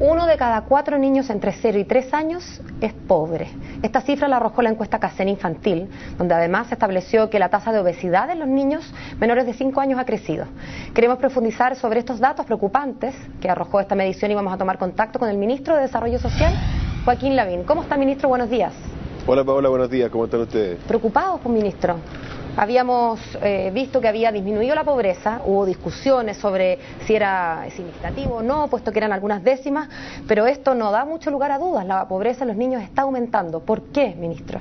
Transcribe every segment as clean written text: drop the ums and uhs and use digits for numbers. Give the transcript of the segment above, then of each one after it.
1 de cada 4 niños entre 0 y 3 años es pobre. Esta cifra la arrojó la encuesta CACEN Infantil, donde además se estableció que la tasa de obesidad en los niños menores de 5 años ha crecido. Queremos profundizar sobre estos datos preocupantes que arrojó esta medición y vamos a tomar contacto con el ministro de Desarrollo Social, Joaquín Lavín. ¿Cómo está, ministro? Buenos días. Hola, Paola, buenos días. ¿Cómo están ustedes? Preocupados, pues, ministro. Habíamos visto que había disminuido la pobreza, hubo discusiones sobre si era significativo o no, puesto que eran algunas décimas, pero esto no da mucho lugar a dudas, la pobreza en los niños está aumentando. ¿Por qué, ministro?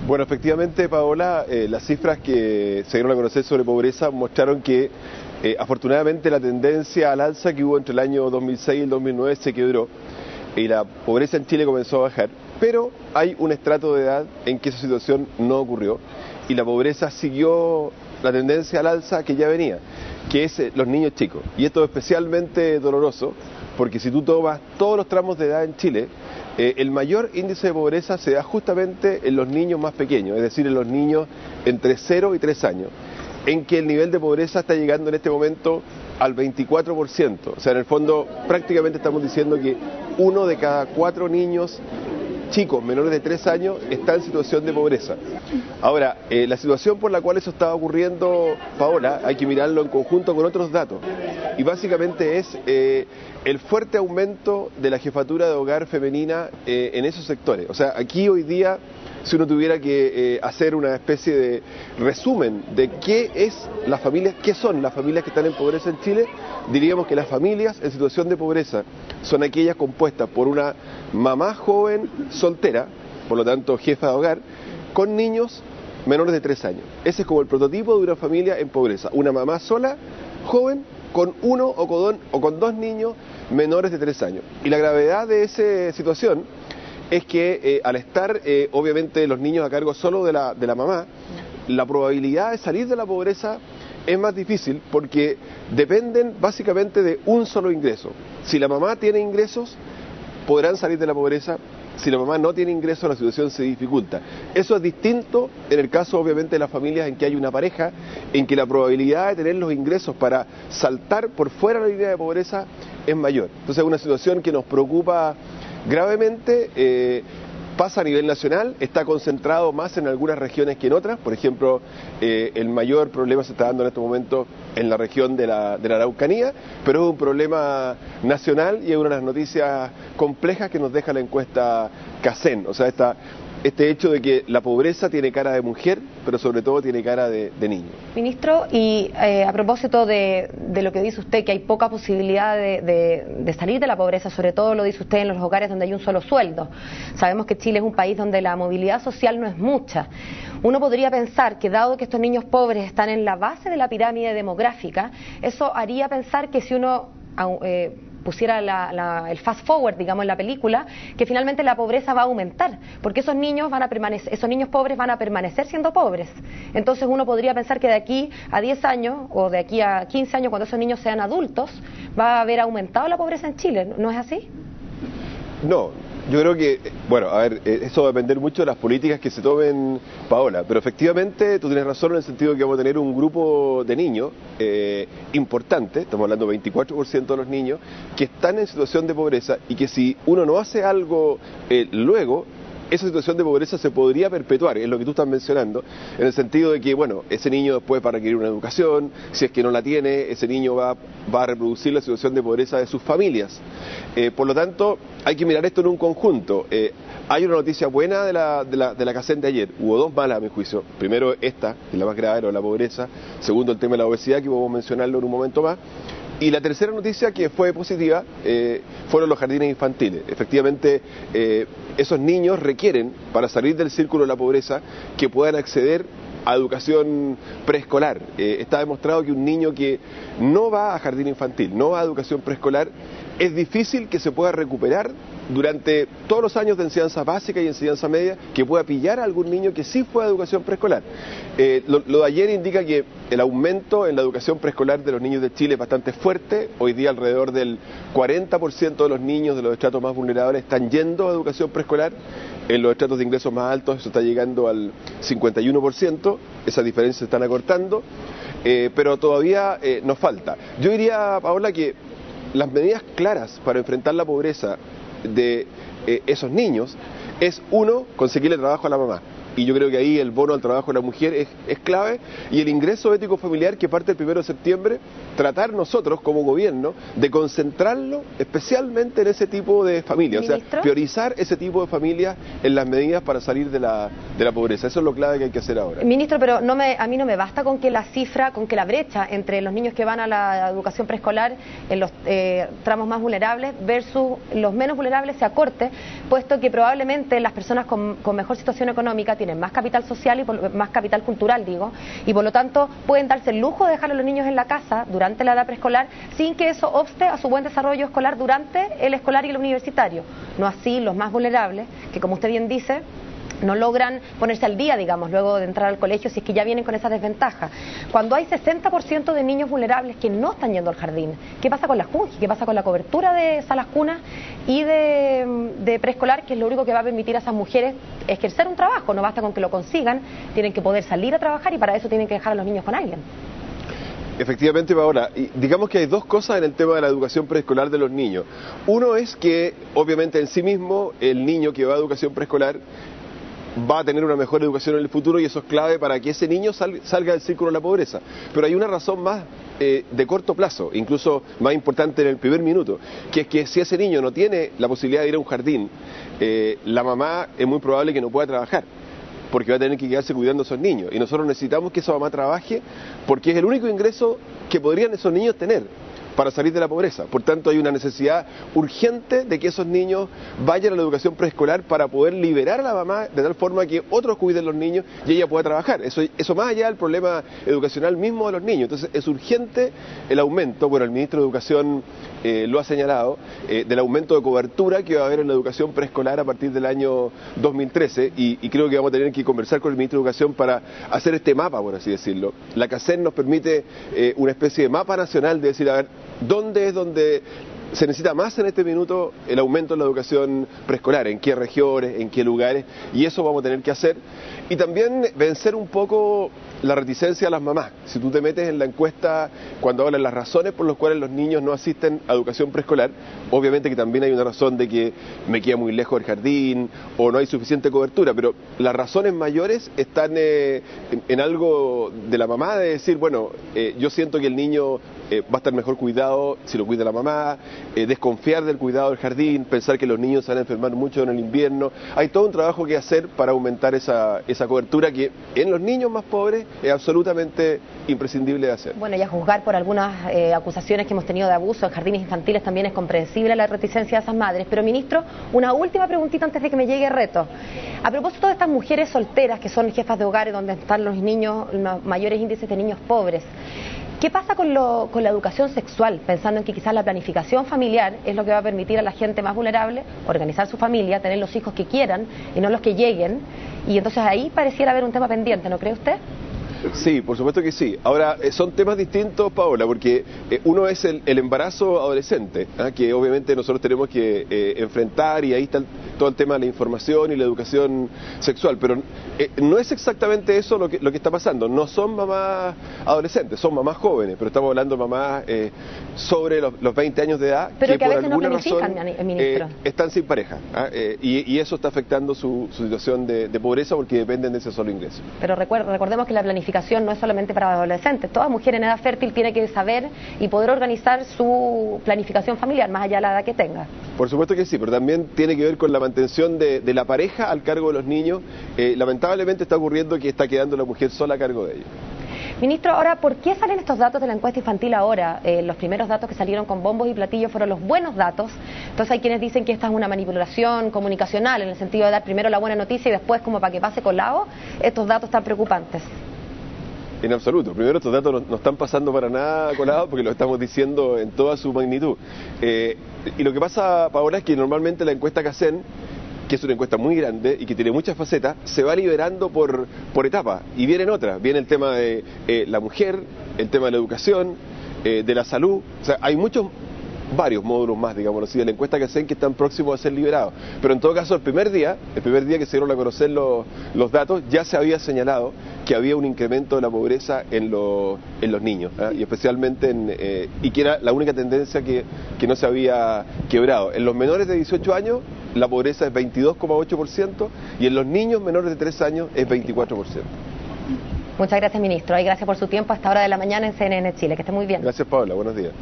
Bueno, efectivamente, Paola, las cifras que se dieron a conocer sobre pobreza mostraron que afortunadamente la tendencia al alza que hubo entre el año 2006 y el 2009 se quebró y la pobreza en Chile comenzó a bajar, pero hay un estrato de edad en que esa situación no ocurrió y la pobreza siguió la tendencia al alza que ya venía, que es los niños chicos. Y esto es especialmente doloroso porque si tú tomas todos los tramos de edad en Chile, el mayor índice de pobreza se da justamente en los niños más pequeños, es decir, en los niños entre 0 y 3 años, en que el nivel de pobreza está llegando en este momento al 24%. O sea, en el fondo prácticamente estamos diciendo que 1 de cada 4 niños chicos menores de 3 años está en situación de pobreza. Ahora, la situación por la cual eso está ocurriendo, Paola, hay que mirarlo en conjunto con otros datos. Y básicamente es el fuerte aumento de la jefatura de hogar femenina en esos sectores. O sea, aquí hoy día, si uno tuviera que hacer una especie de resumen de qué son las familias que están en pobreza en Chile, diríamos que las familias en situación de pobreza son aquellas compuestas por una mamá joven soltera, por lo tanto jefa de hogar, con niños menores de 3 años. Ese es como el prototipo de una familia en pobreza, una mamá sola, joven, con 1 o con 2 niños menores de 3 años. Y la gravedad de esa situación es que al estar obviamente los niños a cargo solo de la mamá, la probabilidad de salir de la pobreza es más difícil porque dependen básicamente de un solo ingreso. Si la mamá tiene ingresos, podrán salir de la pobreza. Si la mamá no tiene ingresos, la situación se dificulta. Eso es distinto en el caso obviamente de las familias en que hay una pareja, en que la probabilidad de tener los ingresos para saltar por fuera de la línea de pobreza es mayor. Entonces es una situación que nos preocupa gravemente. Pasa a nivel nacional, está concentrado más en algunas regiones que en otras. Por ejemplo, el mayor problema se está dando en este momento en la región de la Araucanía, pero es un problema nacional y es una de las noticias complejas que nos deja la encuesta CACEN. O sea, este hecho de que la pobreza tiene cara de mujer, pero sobre todo tiene cara de niño. Ministro, y a propósito de lo que dice usted, que hay poca posibilidad de salir de la pobreza, sobre todo lo dice usted en los hogares donde hay un solo sueldo. Sabemos que Chile es un país donde la movilidad social no es mucha. Uno podría pensar que dado que estos niños pobres están en la base de la pirámide demográfica, eso haría pensar que si uno pusiera el fast forward, digamos, en la película, que finalmente la pobreza va a aumentar, porque esos niños pobres van a permanecer siendo pobres. Entonces uno podría pensar que de aquí a 10 años o de aquí a 15 años, cuando esos niños sean adultos, va a haber aumentado la pobreza en Chile. ¿No es así? No. Yo creo que, bueno, a ver, eso va a depender mucho de las políticas que se tomen, Paola, pero efectivamente tú tienes razón en el sentido de que vamos a tener un grupo de niños importante, estamos hablando del 24% de los niños, que están en situación de pobreza y que si uno no hace algo luego, esa situación de pobreza se podría perpetuar, es lo que tú estás mencionando, en el sentido de que, bueno, ese niño después va a requerir una educación, si es que no la tiene, ese niño va a reproducir la situación de pobreza de sus familias. Por lo tanto, hay que mirar esto en un conjunto. Hay una noticia buena de la CACEN de ayer, hubo 2 malas a mi juicio. Primero esta, que es la más grave, lo de la pobreza. Segundo, el tema de la obesidad, que vamos a mencionarlo en un momento más. Y la tercera noticia que fue positiva fueron los jardines infantiles. Efectivamente, esos niños requieren, para salir del círculo de la pobreza, que puedan acceder a educación preescolar. Está demostrado que un niño que no va a jardín infantil, no va a educación preescolar, es difícil que se pueda recuperar durante todos los años de enseñanza básica y enseñanza media, que pueda pillar a algún niño que sí fue a educación preescolar. Lo de ayer indica que el aumento en la educación preescolar de los niños de Chile es bastante fuerte. Hoy día alrededor del 40% de los niños de los estratos más vulnerables están yendo a educación preescolar. En los estratos de ingresos más altos eso está llegando al 51%, esas diferencias se están acortando, pero todavía nos falta. Yo diría, Paola, que las medidas claras para enfrentar la pobreza de esos niños es, uno, conseguirle trabajo a la mamá. Y yo creo que ahí el bono al trabajo de la mujer es clave, y el ingreso ético familiar que parte el 1 de septiembre, tratar nosotros como gobierno de concentrarlo especialmente en ese tipo de familias, o sea, priorizar ese tipo de familias en las medidas para salir de la pobreza. Eso es lo clave que hay que hacer ahora. Ministro, pero a mí no me basta con que la cifra, con que la brecha entre los niños que van a la educación preescolar en los tramos más vulnerables versus los menos vulnerables se acorte, puesto que probablemente las personas con mejor situación económica tienen más capital social y más capital cultural, digo, y por lo tanto pueden darse el lujo de dejar a los niños en la casa durante la edad preescolar sin que eso obste a su buen desarrollo escolar durante el escolar y el universitario. No así los más vulnerables, que como usted bien dice, no logran ponerse al día, digamos, luego de entrar al colegio, si es que ya vienen con esa desventaja. Cuando hay 60% de niños vulnerables que no están yendo al jardín, ¿qué pasa con la JUNGI? ¿Qué pasa con la cobertura de salas cunas y de preescolar, que es lo único que va a permitir a esas mujeres ejercer un trabajo? No basta con que lo consigan, tienen que poder salir a trabajar y para eso tienen que dejar a los niños con alguien. Efectivamente, Paola, y digamos que hay dos cosas en el tema de la educación preescolar de los niños. Uno es que, obviamente, en sí mismo, el niño que va a educación preescolar va a tener una mejor educación en el futuro, y eso es clave para que ese niño salga del círculo de la pobreza. Pero hay una razón más de corto plazo, incluso más importante en el primer minuto, que es que si ese niño no tiene la posibilidad de ir a un jardín, la mamá es muy probable que no pueda trabajar, porque va a tener que quedarse cuidando a esos niños. Y nosotros necesitamos que esa mamá trabaje, porque es el único ingreso que podrían esos niños tener para salir de la pobreza. Por tanto, hay una necesidad urgente de que esos niños vayan a la educación preescolar para poder liberar a la mamá de tal forma que otros cuiden los niños y ella pueda trabajar. Eso más allá del problema educacional mismo de los niños. Entonces, es urgente el aumento, bueno, el ministro de Educación lo ha señalado, del aumento de cobertura que va a haber en la educación preescolar a partir del año 2013, y creo que vamos a tener que conversar con el ministro de Educación para hacer este mapa, por así decirlo. La CACEN nos permite una especie de mapa nacional de decir, a ver, ¿dónde es donde se necesita más en este minuto el aumento en la educación preescolar? ¿En qué regiones? ¿En qué lugares? Y eso vamos a tener que hacer. Y también vencer un poco la reticencia a las mamás. Si tú te metes en la encuesta, cuando hablan las razones por las cuales los niños no asisten a educación preescolar, obviamente que también hay una razón de que me queda muy lejos del jardín o no hay suficiente cobertura, pero las razones mayores están en algo de la mamá, de decir, bueno, yo siento que el niño va a estar mejor cuidado si lo cuida la mamá, desconfiar del cuidado del jardín, pensar que los niños se van a enfermar mucho en el invierno. Hay todo un trabajo que hacer para aumentar esa cobertura que en los niños más pobres es absolutamente imprescindible de hacer. Bueno, y a juzgar por algunas acusaciones que hemos tenido de abuso en jardines infantiles, también es comprensible la reticencia de esas madres. Pero, ministro, una última preguntita antes de que me llegue el reto. A propósito de estas mujeres solteras que son jefas de hogares donde están los niños, los mayores índices de niños pobres, ¿qué pasa con la educación sexual? Pensando en que quizás la planificación familiar es lo que va a permitir a la gente más vulnerable organizar su familia, tener los hijos que quieran y no los que lleguen. Y entonces ahí pareciera haber un tema pendiente, ¿no cree usted? Sí, por supuesto que sí. Ahora, son temas distintos, Paola, porque uno es el embarazo adolescente, que obviamente nosotros tenemos que enfrentar, y ahí está todo el tema de la información y la educación sexual, pero no es exactamente eso lo que está pasando. No son mamás adolescentes, son mamás jóvenes, pero estamos hablando de mamás sobre los 20 años de edad, pero que a por veces alguna no planifican, razón ministro. Están sin pareja, y eso está afectando su situación de pobreza, porque dependen de ese solo ingreso. Pero recordemos que la planificación no es solamente para adolescentes. Toda mujer en edad fértil tiene que saber y poder organizar su planificación familiar, más allá de la edad que tenga. Por supuesto que sí, pero también tiene que ver con la mantención de la pareja al cargo de los niños. Lamentablemente está ocurriendo que está quedando la mujer sola a cargo de ellos. Ministro, ahora, ¿por qué salen estos datos de la encuesta infantil ahora? Los primeros datos que salieron con bombos y platillos fueron los buenos datos. Entonces hay quienes dicen que esta es una manipulación comunicacional, en el sentido de dar primero la buena noticia y después, como para que pase colado, estos datos tan preocupantes. En absoluto. Primero, estos datos no están pasando para nada colados, porque lo estamos diciendo en toda su magnitud. Y lo que pasa, Paola, es que normalmente la encuesta CACEN, que es una encuesta muy grande y que tiene muchas facetas, se va liberando por etapas, y vienen otras. Viene el tema de la mujer, el tema de la educación, de la salud. O sea, hay muchos varios módulos más, digámoslo así, de la encuesta que hacen que están próximos a ser liberados. Pero en todo caso, el primer día que se dieron a conocer los datos, ya se había señalado que había un incremento de la pobreza en los niños, y especialmente y que era la única tendencia que no se había quebrado. En los menores de 18 años, la pobreza es 22,8% y en los niños menores de 3 años es 24%. Muchas gracias, ministro. Y gracias por su tiempo a esta hora de la mañana en CNN Chile. Que esté muy bien. Gracias, Paola. Buenos días.